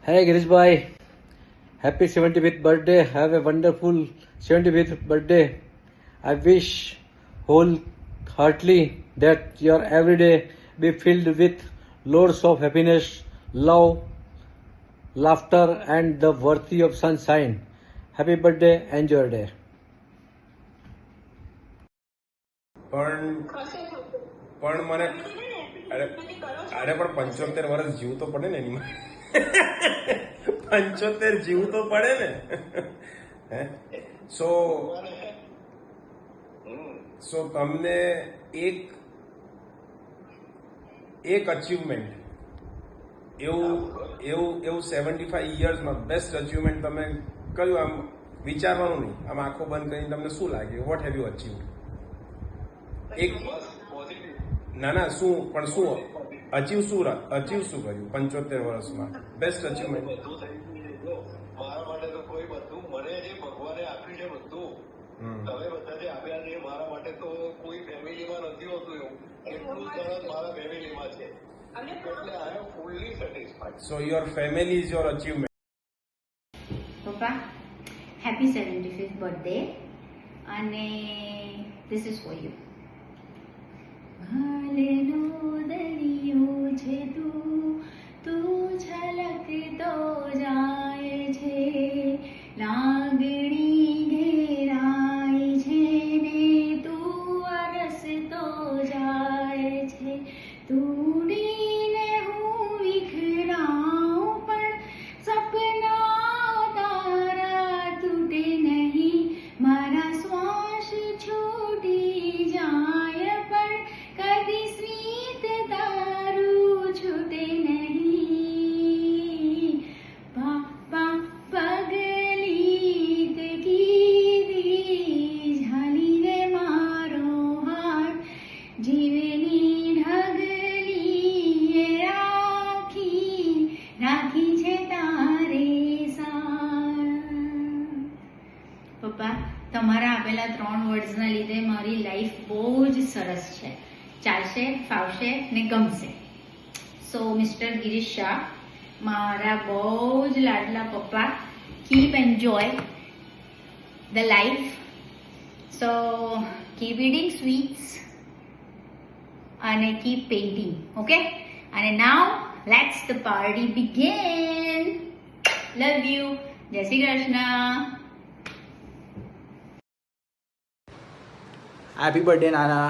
Hey Girish bhai, happy 75th birthday. Have a wonderful 75th birthday. I wish wholeheartedly that your everyday be filled with loads of happiness, love, laughter, and the worthy of sunshine. Happy birthday, enjoy your day. પણ પણ મને અરે અરે પણ 75 વર્ષ જીવવું તો પડે ને એની માટે 75 જીવવું તો પડે ને હે સો તમને એક અચીવમેન્ટ એવું 75 યર્સમાં બેસ્ટ અચીવમેન્ટ તમે કયું આમ વિચારવાનું નહીં આમ આંખો બંધ કરીને તમને શું લાગે વોટ હેવ યુ અચીવ એક ના શું પણ શું અચીવ શું કર્યું 75 વર્ષમાં બેસ્ટ અચીવમેન્ટ મારા માટે તો કોઈ બધું મને જે ભગવાને આપ્યું છે બધું તમે બધા જે આપ્યા છે મારા માટે તો કોઈ ફેમિલીમાં નથી હોતું એવું એટલું સરસ મારા ફેમિલીમાં છે એટલે I am fully satisfied so your family is your achievement પપ્પા હેપી 75th બર્થડે અને ધીસ ઇઝ ફોર યુ ભાલેનો દરિયો છે તું છલકતો જાય છે લાગણી ઘેરાય છે ને તું અરસતો જાય છે તૂડીને હું વિખરાઉં પણ સપના તારા તૂટે નહીં મારા શ્વાસ છૂટી જાય પણ કદી સ્મિત તારું છૂટે નહીં પાપા પગલી તે કીધી ઝાલીને મારો હાથ જીવેની ઢગલી રાખી છે તારે પપ્પા તમારા આપેલા 3 વર્ડ્સના લીધે મારી લાઈફ બહુ જ સરસ છે ચાલશે ફાવશે ને ગમશે સો મિસ્ટર ગિરીશ શાહ મારા બહુ જ લાડલા પપ્પા keep enjoy the life so keep eating sweets અને કીપ પેઇન્ટિંગ ઓકે અને નાવ let's the party begin love you જય શ્રી કૃષ્ણ હેપી બર્થડે નાના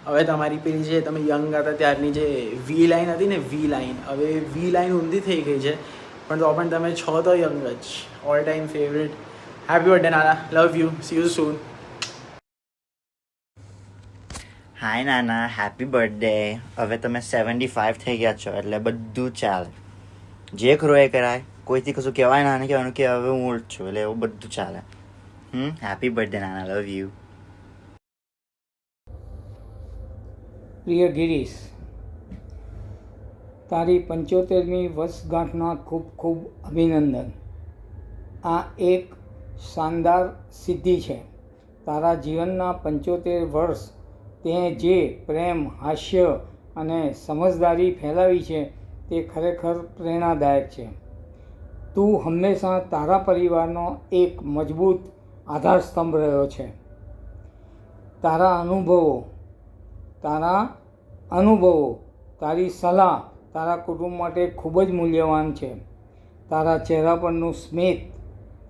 હવે તમારી પેલી જે તમે યંગ હતા ત્યારની જે વી લાઈન હતી ને વી લાઈન હવે વી લાઈન ઊંધી થઈ ગઈ છે પણ તો પણ તમે છો તો યંગ જ all time favourite happy birthday નાના love you see you soon hi નાના હેપી બર્થડે હવે તમે 75 થઈ ગયા છો એટલે બધું ચાલે જે ખરું એ કરાય કોઈથી કશું કહેવાય ના કહેવાનું કે હવે હું ઓલ્ડ છું એટલે એવું બધું ચાલે હેપી બર્થડે નાના લવ યુ પ્રિય ગિરીશ તારી 75મી વર્ષગાંઠના ખૂબ ખૂબ અભિનંદન આ એક શાનદાર સિદ્ધિ છે તારા જીવનના 75 વર્ષ તે જે પ્રેમ હાસ્ય અને સમજદારી ફેલાવી છે તે ખરેખર પ્રેરણાદાયક છે તું હંમેશા તારા પરિવારનો એક મજબૂત આધારસ્તંભ રહ્યો છે તારા અનુભવો તારી સલાહ તારા કુટુંબ માટે ખૂબ જ મૂલ્યવાન છે તારા ચહેરા પરનું સ્મિત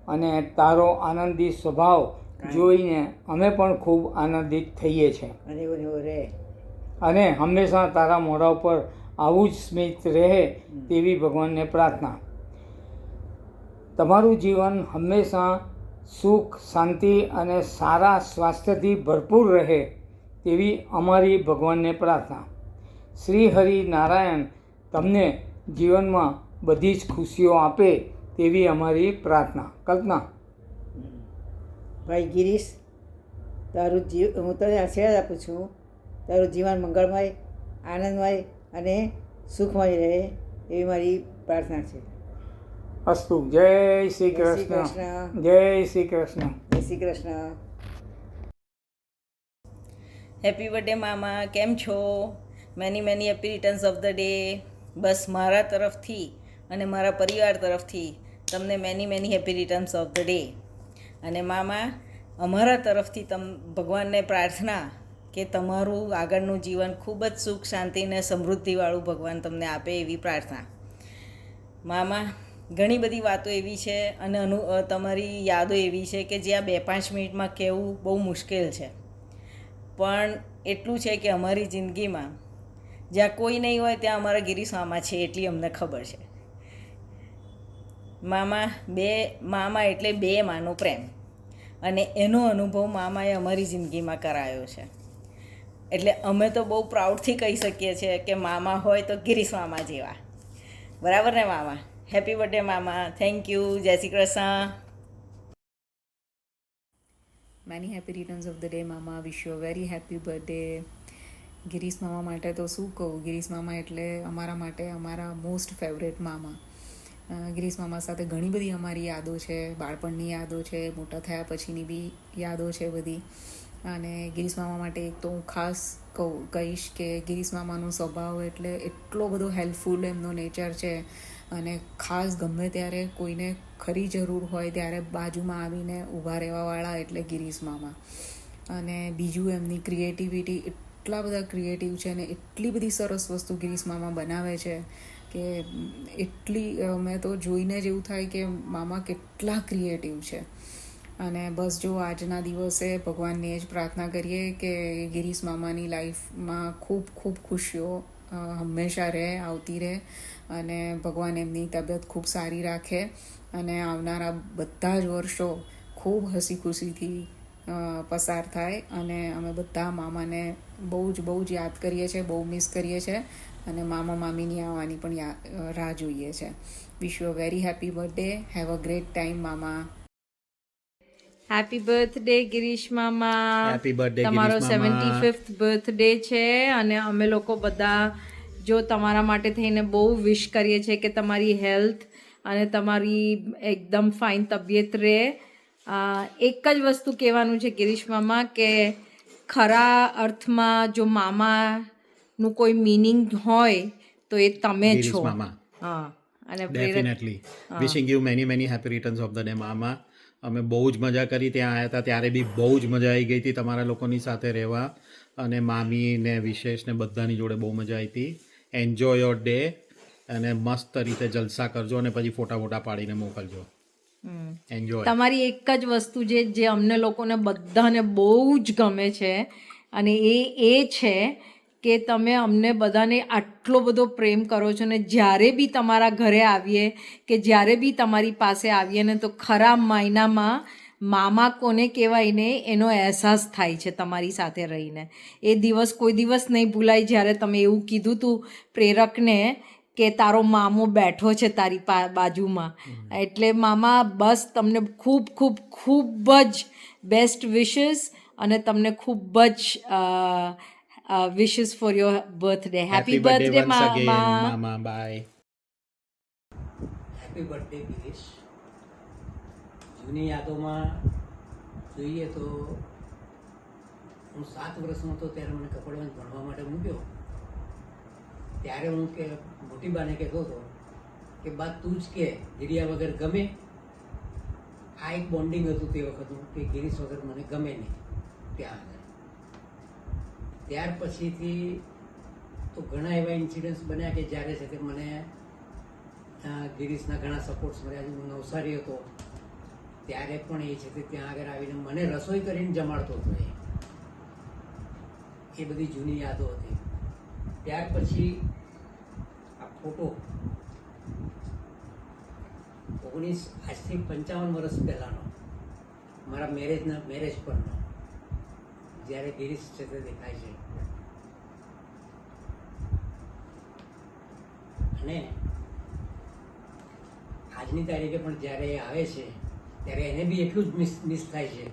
અને તારો આનંદી સ્વભાવ જોઈને અમે પણ ખૂબ આનંદિત થઈએ છીએ અને હંમેશા તારા મોઢા ઉપર આવું જ સ્મિત રહે તેવી ભગવાનને પ્રાર્થના તમારું જીવન હંમેશા સુખ શાંતિ અને સારા સ્વાસ્થ્યથી ભરપૂર રહે તેવી અમારી ભગવાનને પ્રાર્થના શ્રી હરિ નારાયણ તમને જીવનમાં બધી જ ખુશીઓ આપે તેવી અમારી પ્રાર્થના કલ્પના ભાઈ ગિરીશ તારું હું તને આશીર્વાદ આપું છું તારું જીવન મંગળમય આનંદમય અને સુખમય રહે એવી મારી પ્રાર્થના છે અસ્તુ જય શ્રી કૃષ્ણ જય શ્રી કૃષ્ણ જય શ્રી કૃષ્ણ હેપી બર્થડે મામા કેમ છો many happy returns of the day બસ મારા તરફથી અને મારા પરિવાર તરફથી તમને many happy returns of the day. અને મામા, અમારા તરફથી ભગવાનને પ્રાર્થના કે તમારું આગળનું જીવન ખૂબ જ સુખ શાંતિ અને સમૃદ્ધિવાળું ભગવાન તમને આપે એવી પ્રાર્થના. મામા, ઘણી બધી વાતો એવી છે અને તમારી યાદો એવી છે કે જે આ 2-5 મિનિટમાં કહેવું બહુ મુશ્કેલ છે, પણ એટલું છે કે અમારી જિંદગીમાં જ્યાં કોઈ નહીં હોય ત્યાં અમારા ગિરીશ મામા છે એટલી અમને ખબર છે. મામા એટલે 2 માનો પ્રેમ, અને એનો અનુભવ મામાએ અમારી જિંદગીમાં કરાયો છે. એટલે અમે તો બહુ પ્રાઉડથી કહી શકીએ છીએ કે મામા હોય તો ગિરીશ મામા જેવા. બરાબર ને મામા? હેપી બર્થડે મામા. Thank you. જય Shri Krishna. Many happy returns of the day મામા. Wish you a very happy birthday. Girish મામા માટે તો શું કહું, ગિરીશ મામા એટલે અમારા માટે અમારા મોસ્ટ ફેવરેટ મામા. ગિરીશ મામા સાથે ઘણી બધી અમારી યાદો છે, બાળપણની યાદો છે, મોટા થયા પછીની બી યાદો છે બધી. અને ગિરીશ મામા માટે એક તો હું ખાસ કહીશ કે ગિરીશ મામાનો સ્વભાવ એટલે એટલો બધો હેલ્પફુલ એમનો નેચર છે, અને ખાસ ગમે ત્યારે કોઈને ખરી જરૂર હોય ત્યારે બાજુમાં આવીને ઊભા રહેવાવાળા એટલે ગિરીશ મામા. અને બીજું એમની ક્રિએટિવિટી, એટલા બધા ક્રિએટિવ છે ને એટલી બધી સરસ વસ્તુ ગિરીશ મામા બનાવે છે કે મેં તો જોઈને જ એવું થાય કે મામા કેટલા ક્રિએટિવ છે. અને બસ જો આજના દિવસે ભગવાનને જ પ્રાર્થના કરીએ કે ગિરીશ મામાની લાઈફમાં ખૂબ ખૂબ ખુશીઓ હંમેશા રહે, આવતી રહે, અને ભગવાન એમની તબિયત ખૂબ સારી રાખે, અને આવનારા બધા જ વર્ષો ખૂબ હસી ખુશીથી પસાર થાય. અને અમે બધા મામાને બહુ જ યાદ કરીએ છીએ, બહુ મિસ કરીએ છીએ, અને મામા મામીની આવવાની પણ રાહ જોઈએ છે. વિશ you a very happy birthday. Have a great time મામા. હેપી બર્થડે ગિરીશ મામા. હેપી બર્થડે તમારો 75th બર્થડે છે, અને અમે લોકો બધા જો તમારા માટે થઈને બહુ વિશ કરીએ છીએ કે તમારી હેલ્થ અને તમારી એકદમ ફાઇન તબિયત રહે. એક જ વસ્તુ કહેવાનું છે ગિરીશ મામા કે ખરા અર્થમાં જો મામાનું કોઈ મિનિંગ હોય તો એ તમે છો. હા, અને definitely wishing you many happy returns of the day મામા. અમે બહુ જ મજા કરી ત્યાં આવ્યા હતા ત્યારે બી બહુ જ મજા આવી ગઈ હતી તમારા લોકોની સાથે રહેવા, અને મામી ને વિશેષ ને બધાની જોડે બહુ મજા આવી હતી. એન્જોય યોર ડે, અને મસ્ત રીતે જલસા કરજો, અને પછી ફોટા પાડીને મોકલજો. એન્જોય. તમારી એક જ વસ્તુ જે અમને લોકોને બધાને બહુ જ ગમે છે, અને એ છે કે તમે અમને બધાને આટલો બધો પ્રેમ કરો છો, ને જ્યારે બી તમારા ઘરે આવીએ કે જ્યારે બી તમારી પાસે આવીએ ને તો ખરા માયનામાં મામા કોને કહેવાય ને એનો અહેસાસ થાય છે તમારી સાથે રહીને. એ દિવસ કોઈ દિવસ નહીં ભૂલાય જ્યારે તમે એવું કીધું હતું પ્રેરકને કે તારો મામો બેઠો છે તારી બાજુમાં. એટલે મામા બસ તમને ખૂબ ખૂબ ખૂબ જ બેસ્ટ વિશેસ, અને તમને ખૂબ જ wishes for your birthday. Happy birthday mama. Bye. Happy birthday Girish. જૂની યાદોમાં જોઈએ તો હું 7 વર્ષનો હતો ત્યારે મને કપડવંજ ભણવા માટે મૂક્યો. ત્યારે હું કે મોટી બાને કહેતો હતો કે બા તું જ કે ગિરિયા વગર ગમે. આ એક બોન્ડિંગ હતું તે વખતનું કે ગિરીશ વગર મને ગમે નહીં ત્યાં આગળ. ત્યાર પછીથી તો ઘણા એવા ઇન્સિડન્ટ્સ બન્યા કે જ્યારે છે તે મને ગિરીશના ઘણા સપોર્ટ્સ મળ્યા છે. હું નવસારી હતો ત્યારે પણ એ છે તે ત્યાં આગળ આવીને મને રસોઈ કરીને જમાડતો હતો. એ બધી જૂની યાદો હતી. ત્યાર પછી આ ફોટો 55 વર્ષ પહેલાંનો મારા મેરેજ પરનો, જ્યારે ગિરીશ છે તે દેખાય છે. અને આજની તારીખે પણ જ્યારે એ આવે છે ત્યારે એને બી એટલું જ મિસ થાય છે,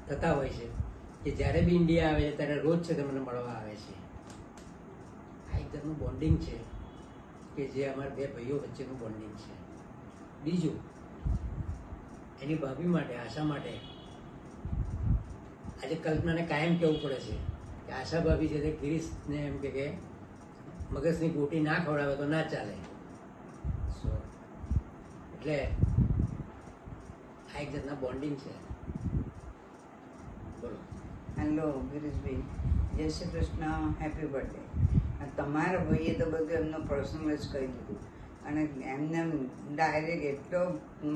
થતા હોય છે કે જ્યારે બી ઇન્ડિયા આવે છે ત્યારે રોજ છે તે મને મળવા આવે છે. આ એક જાતનું બોન્ડિંગ છે કે જે અમારા 2 ભાઈઓ વચ્ચેનું બોન્ડિંગ છે. બીજું, એની ભાભી માટે, આશા માટે આજે કલ્પનાને કાયમ કહેવું પડે છે કે આશા ભાભી છે તે ગિરીશને એમ કે મગજની ગોટી ના ખવડાવે તો ના ચાલે. સો એટલે આ એક જાતના બોન્ડિંગ છે. બોલો. હેલો ગિરીશભાઈ, જય શ્રી કૃષ્ણ, હેપી બર્થડે. તમારા ભાઈએ તો બધું એમનું પર્સનલ જ કહી દીધું અને એમને ડાયરેક્ટ એટલો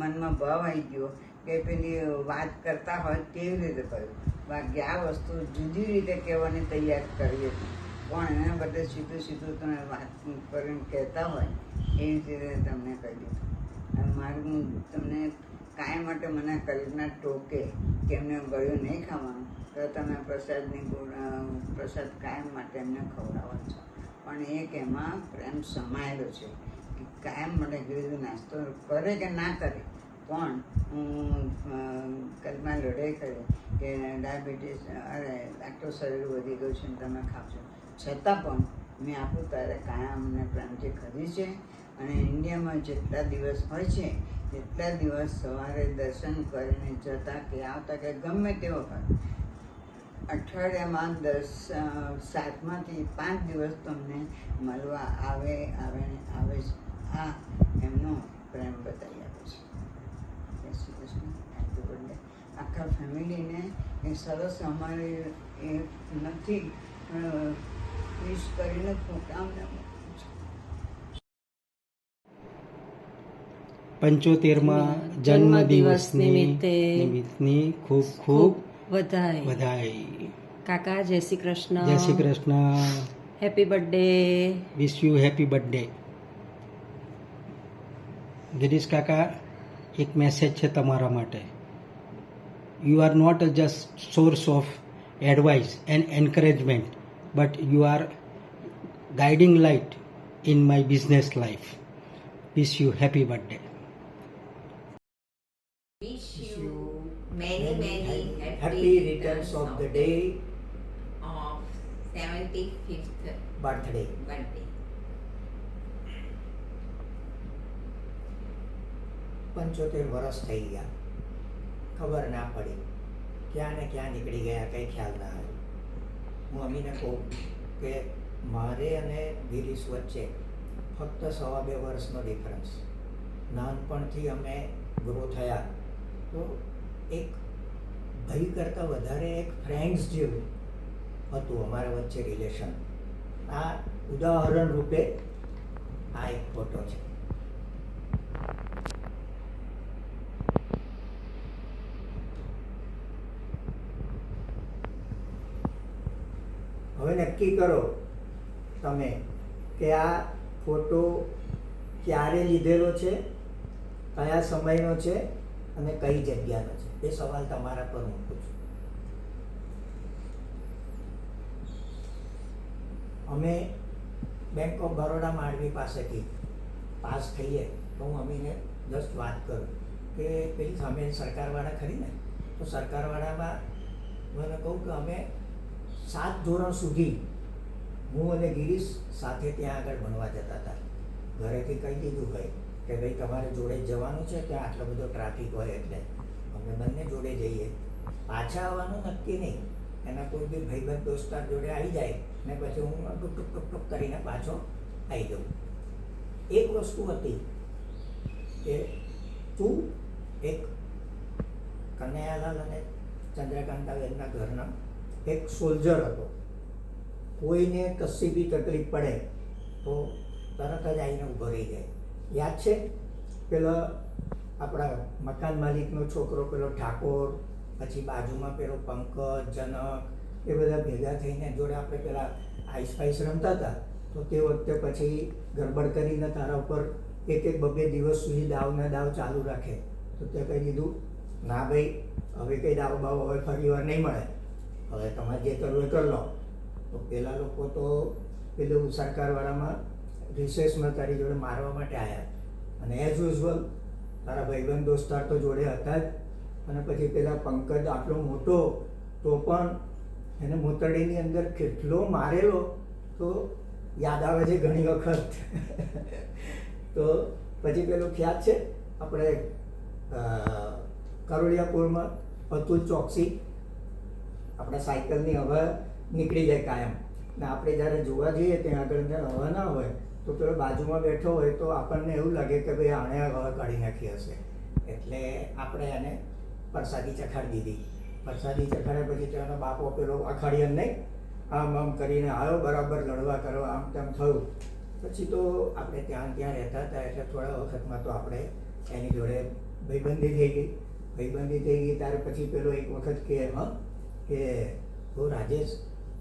મનમાં ભાવ આવી ગયો કે પેલી વાત કરતા હોય કેવી રીતે કહ્યું. બાકી આ વસ્તુ જુદી રીતે કહેવાની તૈયાર કરી હતી, પણ એના બદલે સીધું સીધું તમે વાત કરીને કહેતા હોય એવી રીતે તમને કહી દીધું. અને મારું તમને કાંઈ માટે મને કલ્પના ટોકે કે એમને ગળ્યું નહીં ખાવાનું, તો તમે પ્રસાદ કાયમ માટે એમને ખવડાવો છો. પણ એક એમાં પ્રેમ સમાયેલો છે કે કાયમ માટે ગીરીશભાઈ નાસ્તો કરે કે ના કરે, પણ હું કલ્પના લડાઈ કરી કે ડાયાબિટીસ અરે આટલું શરીર વધી ગયું છે ને તમે ખાવશો, છતાં પણ મેં આપું ત્યારે કાયમ અમને પ્રેમથી ખરી છે. અને ઇન્ડિયામાં જેટલા દિવસ હોય છે એટલા દિવસ સવારે દર્શન કરીને જતા કે આવતા કે ગમે તેવો હોય, અઠવાડિયામાં 7માંથી 5 દિવસ તમને મળવા આવે જ. આ એમનો પ્રેમ બતાવી આપે છે. જય શ્રી કૃષ્ણ, હેપી બર્થડે. આખા ફેમિલીને એ સરસ અમારે એ નથી વિશ કરીને ફોટામને 75માં જન્મદિવસ નિમિત્તની ખૂબ ખૂબ વધાઈ. કાકા જય શ્રી કૃષ્ણ. જય Shri Krishna. Happy birthday. Wish you happy birthday. Girish કાકા, એક મેસેજ છે તમારા માટે. You are not just source of advice and encouragement, but you are guiding light in my business life. Wish you happy birthday. Wish you many happy returns of the day of 75th birthday. birthday. 75 વર્ષ થઈ ગયા, ખબર ના પડી, ક્યાં ને ક્યાં નીકળી ગયા, કંઈ ખ્યાલ ના આવ્યો. હું અમીને કહું કે મારે અને ગિરીશ વચ્ચે ફક્ત 2.5 વર્ષનો ડિફરન્સ. નાનપણથી અમે ગ્રો થયા તો એક ભાઈ કરતાં વધારે એક ફ્રેન્ડ્સ જેવું હતું અમારા વચ્ચે રિલેશન. આ ઉદાહરણ રૂપે આ એક ફોટો છે. હવે નક્કી કરો તમે કે આ ફોટો ક્યારે લીધેલો છે, કયા સમયનો છે અને કઈ જગ્યાનો છે. એ સવાલ તમારા પર મૂકું છું. અમે બેંક ઓફ બરોડા માંડવી પાસેથી પાસ થઈએ તો હું અમીને જસ્ટ વાત કરું કે પેલી સામે સરકારવાળા ખરી ને, તો સરકારવાળામાં મને કહું કે અમે 7 ધોરણ સુધી હું અને ગિરીશ સાથે ત્યાં આગળ ભણવા જતા હતા. ઘરેથી કહી દીધું ભાઈ કે ભાઈ તમારે જોડે જવાનું છે, ત્યાં આટલો બધો ટ્રાફિક હોય એટલે અમે બંને જોડે જઈએ. પાછા આવવાનું નક્કી નહીં, એના કોઈ બી ભાઈબંધ દોસ્તાર જોડે આવી જાય ને પછી હું ટુક ટુક ટુક ટુક કરીને પાછો આવી જાઉં. એક વસ્તુ હતી કે તું એક કનૈયાલાલ અને ચંદ્રકાંતાબેનના ઘરના એક સોલ્જર હતો. કોઈને કશી બી તકલીફ પડે તો તરત જ આવીને ઊભો રહી જાય. યાદ છે પેલો આપણા મકાન માલિકનો છોકરો પેલો ઠાકોર, પછી બાજુમાં પેલો પંકજ, જનક, એ બધા ભેગા થઈને જોડે આપણે પેલા આઈસ પાઈસ રમતા હતા. તો તે વખતે પછી ગડબડ કરીને તારા ઉપર 1-2 દિવસ સુધી દાવના દાવ ચાલુ રાખે. તો તે કહી દીધું ના ભાઈ હવે કંઈ દાવ બાવ હવે ફરી વાર નહીં મળે, હવે તમારે જે કરવું એ કરી લો. તો પેલા લોકો તો પેલું સરકારવાળામાં રિસેસમાં તારી જોડે મારવા માટે આવ્યા અને એઝ યુઝ્યુઅલ તારા ભાઈબંધ દોસ્તાર તો જોડે હતા જ. અને પછી પેલા પંકજ આટલો મોટો તો પણ એને મોતડીની અંદર કેટલો મારેલો તો યાદ આવે છે ઘણી વખત. તો પછી પેલું ખ્યાલ છે આપણે કરોડિયાપુરમાં અતુલ ચોકસી, આપણા સાયકલની હવા નીકળી જાય કાયમ ને આપણે જ્યારે જોવા જઈએ ત્યાં આગળ હવા ના હોય તો પેલો બાજુમાં બેઠો હોય તો આપણને એવું લાગે કે ભાઈ આણે હવે કાઢી નાખી હશે, એટલે આપણે એને પ્રસાદી ચખાડી દીધી. પ્રસાદી ચખાડ્યા પછી તો એનો બાપો પેલો અખાડીએ નહીં, આમ કરીને આવ્યો બરાબર લડવા કરવા આમ તેમ થયું. પછી તો આપણે ત્યાં રહેતા હતા એટલે થોડા વખતમાં તો આપણે એની જોડે ભાઈબંધી થઈ ગઈ. ત્યાર પછી પેલો એક વખત કે હું રાજેશ,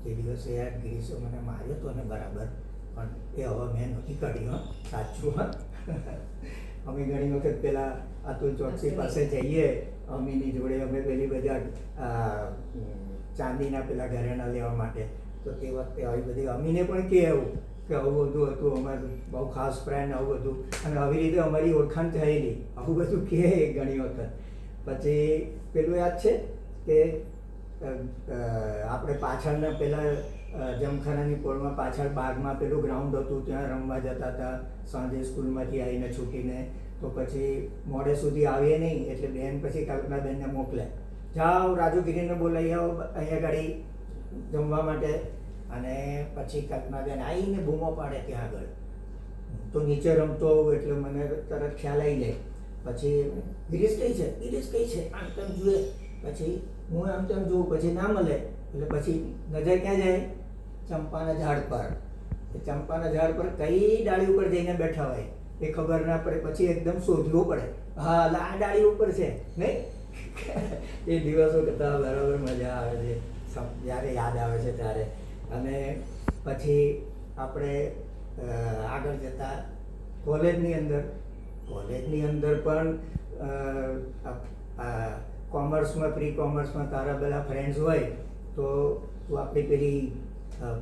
તે દિવસે યાર ગિરીશે મને માર્યો હતો ને બરાબર, પણ એ હવે મેં નથી કાઢ્યું. સાચું. અમે ઘણી વખત પેલા અતુલ ચોકસી પાસે જઈએ, અમીની જોડે અમે પેલી બધા ચાંદીના પેલા ઘરેણા લેવા માટે, તો તે વખતે આવી બધી અમીને પણ કે એવું કે આવું બધું હતું, અમારું બહુ ખાસ ફ્રેન્ડ આવું બધું, અને આવી રીતે અમારી ઓળખાણ થયેલી, આવું બધું કહે ઘણી વખત. પછી પેલું યાદ છે કે આપણે પાછળના પેલા જમખાનાની પોળમાં પાછળ બાગમાં પેલું ગ્રાઉન્ડ હતું, ત્યાં રમવા જતા હતા સાંજે સ્કૂલમાંથી આવીને છૂટીને. તો પછી મોડે સુધી આવીએ નહીં એટલે બેન પછી કલ્પનાબેનને મોકલે, જાઓ રાજુગીરીને બોલાવી આવો અહીંયા ગાડી જમવા માટે. અને પછી કલ્પનાબેન આવીને બૂમો પાડે ત્યાં આગળ. તો નીચે રમતો હોઉં એટલે મને તરત ખ્યાલ આવી જાય. પછી ગિરીશ કઈ છે આમ તેમ જુએ, પછી હું આમ તેમ જોઉં, પછી ના મળે એટલે પછી નજર ક્યાં જાય? ચંપાના ઝાડ પર. ચંપાના ઝાડ પર કઈ ડાળી ઉપર જઈને બેઠા હોય એ ખબર ના પડે, પછી એકદમ શોધવું પડે, હા આ ડાળી ઉપર છે નહીં. એ દિવસો કરતા બરાબર મજા આવે છે જ્યારે યાદ આવે છે ત્યારે. અને પછી આપણે આગળ જતા કોલેજની અંદર પણ કોમર્સમાં પ્રી કોમર્સમાં તારા બધા ફ્રેન્ડ્સ હોય તો તું આપણી પેલી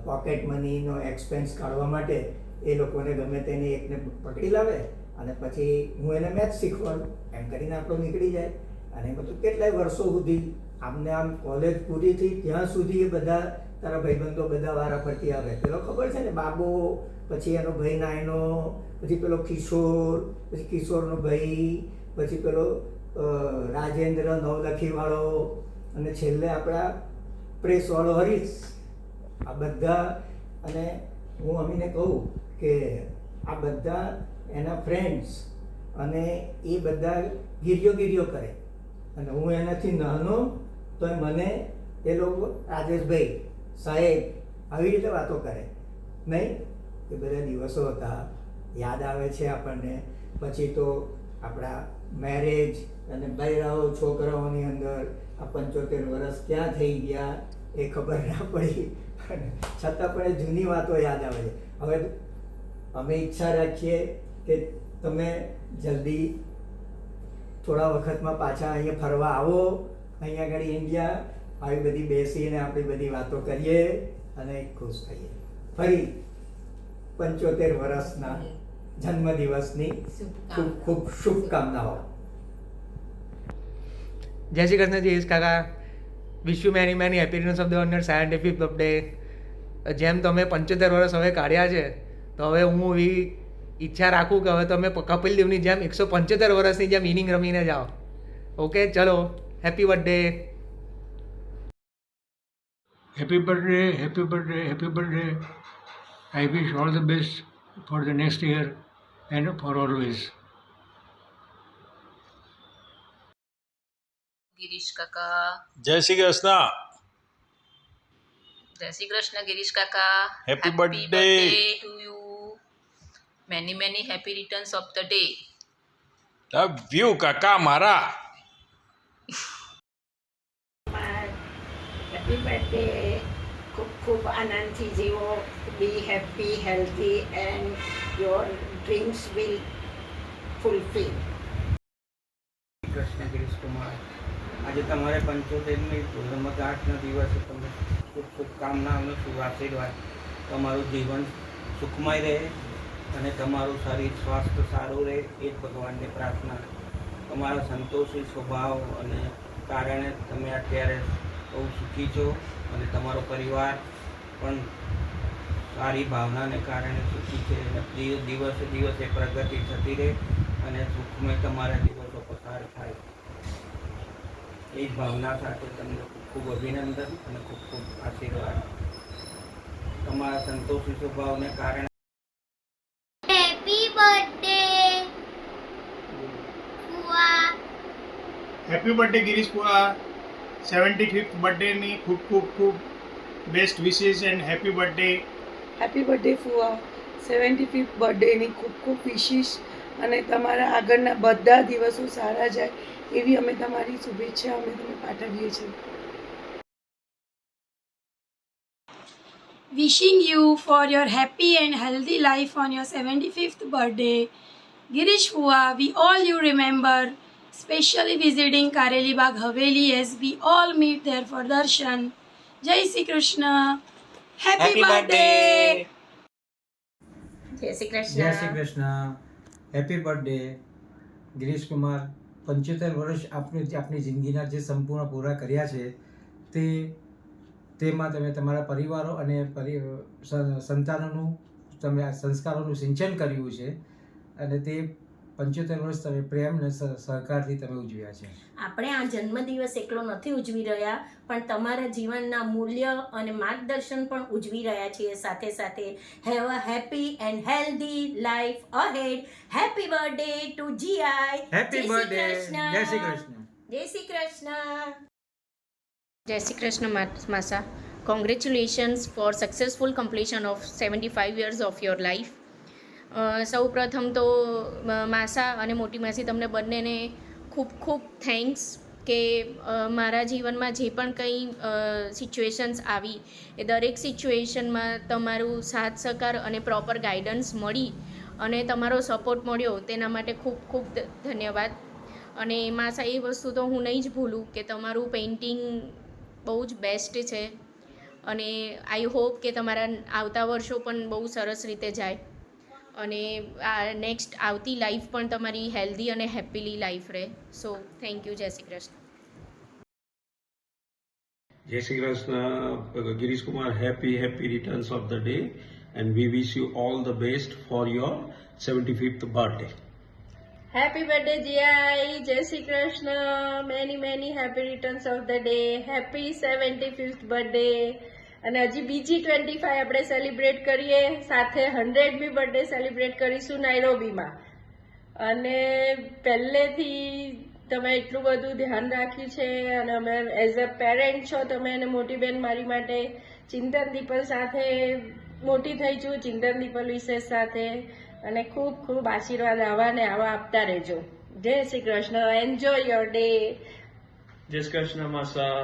પોકેટ મનીનો એક્સપેન્સ કાઢવા માટે એ લોકોને ગમે તેને એકને પકડી લાવે અને પછી હું એને મેથ્સ શીખવાડું, એમ કરીને આપણો નીકળી જાય. અને બધું કેટલાય વર્ષો સુધી આમને આમ કોલેજ પૂરી થઈ ત્યાં સુધી એ બધા તારા ભાઈબંધો બધા વારા ફરતી આવે. પેલો ખબર છે ને બાબો, પછી એનો ભાઈ નાયનો, પછી પેલો કિશોર, પછી કિશોરનો ભાઈ, પછી પેલો રાજેન્દ્ર નવલખીવાળો, અને છેલ્લે આપણા પ્રેસવાળો હરીશ. આ બધા, અને હું અમીને કહું કે આ બધા એના ફ્રેન્ડ્સ, અને એ બધા ગીરીઓ કરે, અને હું એનાથી નાનો તો મને એ લોકો રાજેશભાઈ સાહેબ આવી રીતે વાતો કરે નહીં. એ બધા દિવસો હતા, યાદ આવે છે આપણને. પછી તો આપણા મેરેજ અને બૈરાઓ છોકરાઓની અંદર આ 75 વર્ષ ક્યાં થઈ ગયા એ ખબર ના પડી, છતાં પણ એ જૂની વાતો યાદ આવે છે. હવે અમે ઈચ્છા રાખીએ કે તમે જલ્દી થોડા વખતમાં પાછા અહીંયા ફરવા આવો, અહીંયા આગળ ઇન્ડિયા, આવી બધી બેસીને આપણી બધી વાતો કરીએ અને ખુશ થઈએ. ફરી 75 વર્ષના જન્મદિવસની ખૂબ ખૂબ શુભકામનાઓ. જય શ્રી કૃષ્ણ જયેશ કાકા, wish you many many happy returns of the 175th birthday. જેમ તમે 75 વર્ષ હવે કાઢ્યા છે, તો હવે હું એવી ઈચ્છા રાખું કે હવે તમે કપિલ દેવની જેમ 175 વર્ષની જેમ ઇનિંગ રમીને જાઓ. ઓકે, ચલો, happy birthday. Happy birthday, happy birthday, happy birthday. I wish all the best for the next year and for always. Girish કાકા, જય શ્રી કૃષ્ણ. જય શ્રી કૃષ્ણ ગિરીશ કાકા. Happy birthday to you. Many many happy returns of the day. Love you કાકા મારા. Happy birthday. ખૂબ ખૂબ આનંદથી જીવો. બી happy, healthy and your dreams will fulfil. Krishna Girish Kumar, આજે તમારે 75મી જન્મગાંઠના દિવસે તમને ખૂબ શુભકામના અને શુભ આશીર્વાદ. તમારું જીવન સુખમય રહે અને તમારું શરીર સ્વાસ્થ્ય સારું રહે એ જ ભગવાનની પ્રાર્થના. તમારા સંતોષી સ્વભાવ અને કારણે તમે અત્યારે બહુ સુખી છો, અને તમારો પરિવાર પણ સારી ભાવનાને કારણે સુખી છે. દિવસે દિવસે પ્રગતિ થતી રહે અને સુખમય તમારા દિવસો પસાર થાય, એ જ ભાવના સાથે તમને ખૂબ ખૂબ અભિનંદન અને ખૂબ ખૂબ આશીર્વાદ. તમારા સંતોષી સ્વભાવને કારણે હેપી બર્થડે ગિરીશ પુઆ, 75th બર્થડેની ખૂબ ખૂબ ખૂબ best wishes and happy birthday. Happy birthday ફુવા, 75th બર્થડેની ખૂબ ખૂબ વિશેષ અને તમારા આગળના બધા દિવસો સારા જાય એવી અમે તમારી શુભેચ્છા અમે તમને પાઠવીએ છીએ. Wishing you for your happy and healthy life on your 75th birthday. Girish Fua, we all you remember, specially visiting Kareli Bagh Haveli as we all meet there for darshan. Jai Shri Krishna. Happy birthday. જય શ્રી કૃષ્ણ. જય Shri Krishna. Happy birthday Girish Kumar. 75 વર્ષ આપની જિંદગીના જે સંપૂર્ણ પૂરા કર્યા છે તેમાં તમે તમારા પરિવારો અને સંતાનોનું તમે સંસ્કારોનું સિંચન કર્યું છે અને તે 75 વર્ષ તમે પ્રેમ અને સહકારથી તમે ઉજવ્યા છે. આપણે આ જન્મદિવસ એકલો નથી ઉજવી રહ્યા પણ તમારા જીવનના મૂલ્ય અને માર્ગદર્શન પણ ઉજવી રહ્યા છીએ સાથે સાથે. Have a happy and healthy life ahead. Happy birthday to જીઆઈ. Happy birthday. જય શ્રી કૃષ્ણ. જય શ્રી કૃષ્ણ. જય શ્રી કૃષ્ણ માસા. Congratulations for successful completion of 75 years of your life. સૌ પ્રથમ તો માસા અને મોટી માસી તમને બંનેને ખૂબ ખૂબ થેન્ક્સ કે મારા જીવનમાં જે પણ કંઈ સિચ્યુએશન્સ આવી એ દરેક સિચ્યુએશનમાં તમારું સાથ સહકાર અને પ્રોપર ગાઈડન્સ મળી અને તમારો સપોર્ટ મળ્યો તેના માટે ખૂબ ખૂબ ધન્યવાદ. અને માસા એ વસ્તુ તો હું નહીં જ ભૂલું કે તમારું પેઇન્ટિંગ બહુ જ બેસ્ટ છે અને આઈ હોપ કે તમારા આવતા વર્ષો પણ બહુ સરસ રીતે જાય અને આ નેક્સ્ટ આવતી લાઈફ પણ તમારી હેલ્ધી અને હેપીલી લાઈફ રહે. So thank you. જય શ્રી કૃષ્ણ. જય Shri Krishna Girish Kumar. Happy returns of the day and we wish you all the best for your 75th birthday. Happy birthday જીઆઈ. જય Shri Krishna. Many happy returns of the day. Happy 75th birthday. અને હજી બીજી 25 આપણે celebrate કરીએ, સાથે 100મી બર્થડે સેલિબ્રેટ કરીશું નાઇરોબીમાં. અને પહેલેથી તમે એટલું બધું ધ્યાન રાખ્યું છે અને અમે એઝ અ પેરેન્ટ છો તમે અને મોટી બેન મારી માટે ચિંતન દીપલ સાથે મોટી થઈ છું, ચિંતન દીપલ વિશેષ સાથે. અને ખૂબ ખૂબ આશીર્વાદ આવા ને આવા આપતા રહેજો. જય Shri Krishna. Enjoy your day. જય શ્રી કૃષ્ણ માસા.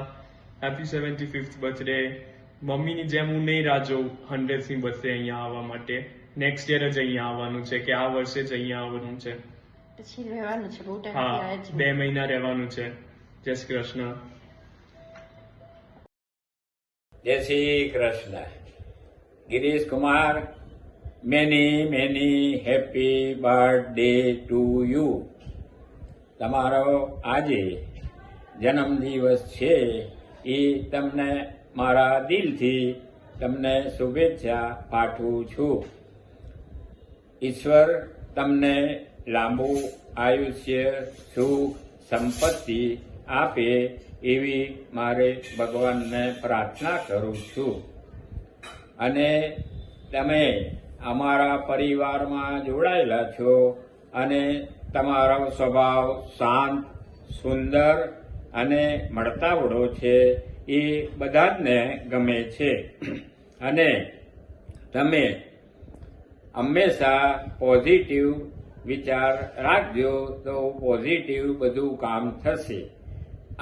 Happy 75th birthday. મમ્મીની જેમ હું નહીં રાહ જોઉં 100th બર્થડે અહીંયા આવવા માટે. નેક્સ્ટ યર જ અહીંયા આવવાનું છે કે આ વર્ષે જ અહીંયા આવવાનું છે. પછી રહેવાનું છે બહુ ટાઈમ. હા, 2 મહિના રહેવાનું છે. જય શ્રી કૃષ્ણ. જય Shri Krishna. Girish Kumar, many happy birthday to you. તમારો આજે જન્મદિવસ છે એ તમને મારા દિલથી તમને શુભેચ્છા પાઠવું છું. ઈશ્વર તમને લાંબુ આયુષ્ય, સુખ, સંપત્તિ આપે એવી મારે ભગવાનને પ્રાર્થના કરું છું. અને તમે અમારા પરિવારમાં જોડાયેલા છો અને તમારો સ્વભાવ શાંત, સુંદર અને મળતાવડો છે એ બધા જ ને ગમે છે. અને તમે હંમેશા પોઝિટિવ વિચાર રાખજો તો પોઝિટિવ બધું કામ થશે.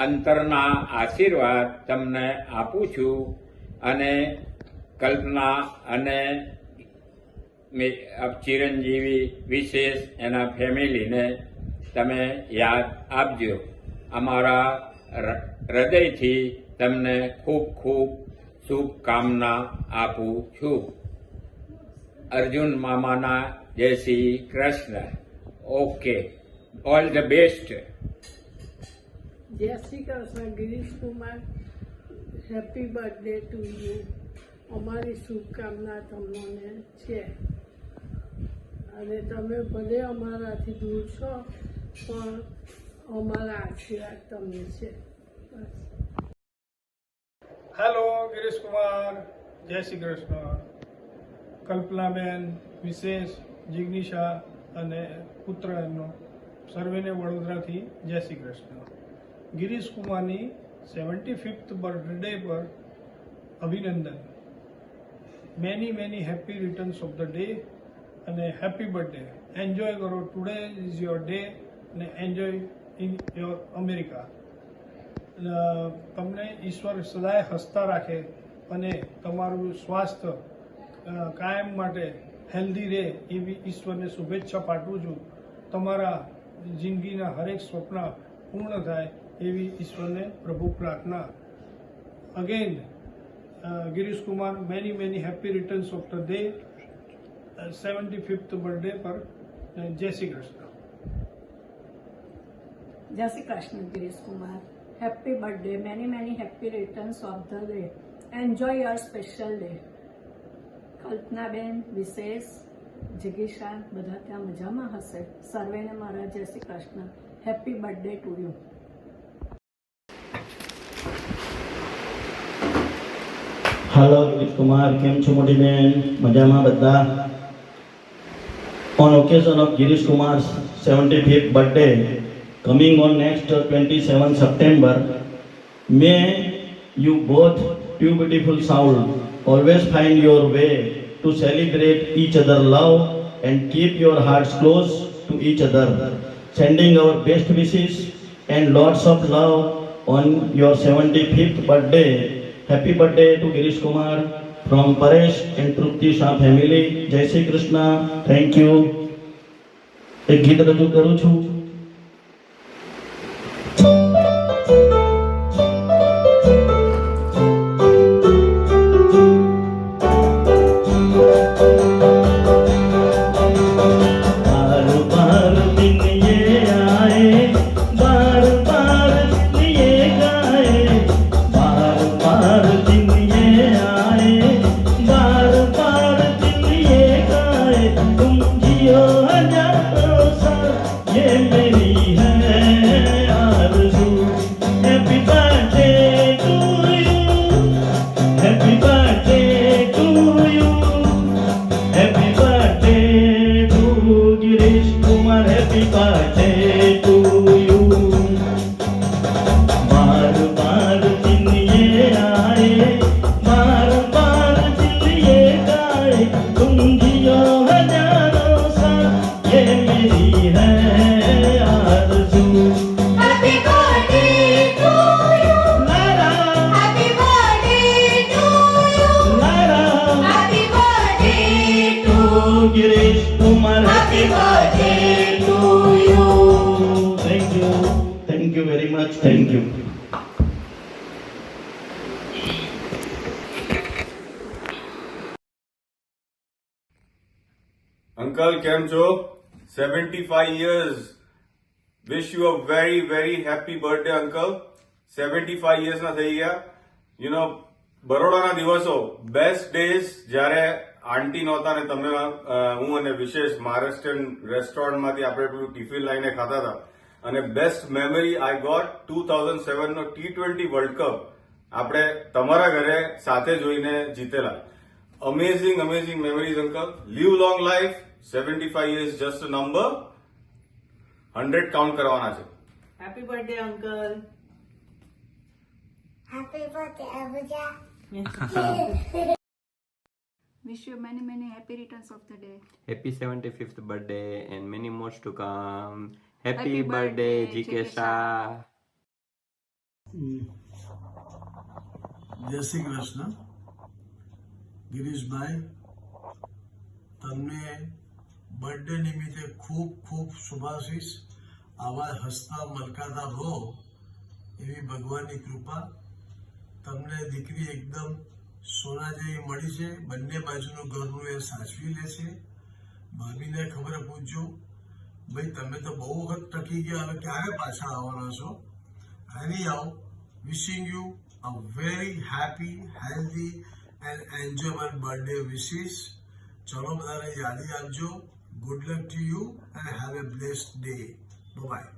અંતરના આશીર્વાદ તમને આપું છું અને કલ્પના અને ચિરંજીવી વિશેષ એના ફેમિલીને તમે યાદ આપજો. અમારા હૃદયથી તમને ખૂબ ખૂબ શુભકામના આપું છું. અર્જુન મામાના જય Shri Krishna. Okay, all the best. જય Shri Krishna Girish Kumar. Happy birthday to you. અમારી શુભકામના તમને છે અને તમે ભલે અમારાથી દૂર છો પણ અમારા આશીર્વાદ તમને છે. બસ. હેલો ગિરીશ કુમાર. જય શ્રી કૃષ્ણ. કલ્પનાબેન, વિશેષ, જિગ્નિશા અને પુત્ર એમનો સર્વેને વડોદરાથી જય શ્રી કૃષ્ણ. ગિરીશ કુમારની 75th બર્થડે પર અભિનંદન. Many happy returns of the day અને હેપી બર્થડે. એન્જોય કરો. ટુડે ઇઝ યોર ડે અને એન્જોય ઇન યોર અમેરિકા. તમને ઈશ્વર સદાય હસતા રાખે અને તમારું સ્વાસ્થ્ય કાયમ માટે હેલ્ધી રહે એવી ઈશ્વરને શુભેચ્છા પાઠવું છું. તમારા જિંદગીના હરેક સ્વપ્ન પૂર્ણ થાય એવી ઈશ્વરને પ્રભુ પ્રાર્થના. Again Girish Kumar many happy returns of the day 75th birthday પર. જય શ્રી કૃષ્ણ. જય Shri Krishna Girish Kumar. Happy birthday. Many happy returns of the day. Enjoy your special day. Kalpanaben, વિશેષ, જિગીશા બધા ત્યાં મજામાં હશે. સર્વેને મારા જય Shri Krishna. Happy birthday to you. Hello Girish Kumar, કેમ છો મોટી બેન? મજામાં બધા? On occasion of Girish Kumar's 75th birthday, coming on next 27 September, may you both, two beautiful souls, always find your way to celebrate each other love and keep your hearts close to each other. Sending our best wishes and lots of love on your 75th birthday. Happy birthday to Girish Kumar from Paresh and Trupti Shah family. Jai Shri Krishna. Thank you. એક ગીત રજૂ કરું છું. Thank you very much. Thank you. Uncle, કેમ છો? 75 years. Wish you a very happy birthday, Uncle. 75 years ના થઈ ગયા. You know, બરોડાના દિવસો બેસ્ટ ડેઝ જ્યારે આંટી નહોતા ને તમે હું અને વિશેષ મહારાષ્ટ્રીયન રેસ્ટોરન્ટમાંથી આપણે પેલું ટિફિન લઈને ખાતા હતા. અને બેસ્ટ મેમરી આઈ ગોટ 2007 નો T20 વર્લ્ડ કપ આપણે તમારા ઘરે સાથે જોઈને જીતેલા. Amazing memories uncle. Live long life. 75 years just a number. 100 count કરવાના છે. Happy birthday uncle. Happy birthday, Abuja. Wish you many happy returns of the day. Happy 75th birthday and many more to come. Happy birthday, Jikesha. જય શ્રી કૃષ્ણ. ગિરીશભાઈ, તમને birthday નિમિત્તે ખૂબ શુભાશીષ. આવા હસતા મલકાતા રહો એવી ભગવાનની કૃપા. તમને દીકરી એકદમ સોના જેવી મળી છે. બંને બાજુનું ઘરનું એ સાચવી લે છે. ભાભીને ખબર પૂછજો, ભાઈ તમે તો બહુ વખત ટકી ગયા, હવે ક્યારે પાછા આવવાના છો? anyhow, wishing you a very happy, healthy and enjoyable birthday wishes. ચલો બધાને યાદી આપજો. Good luck to you and have a blessed day. Bye bye.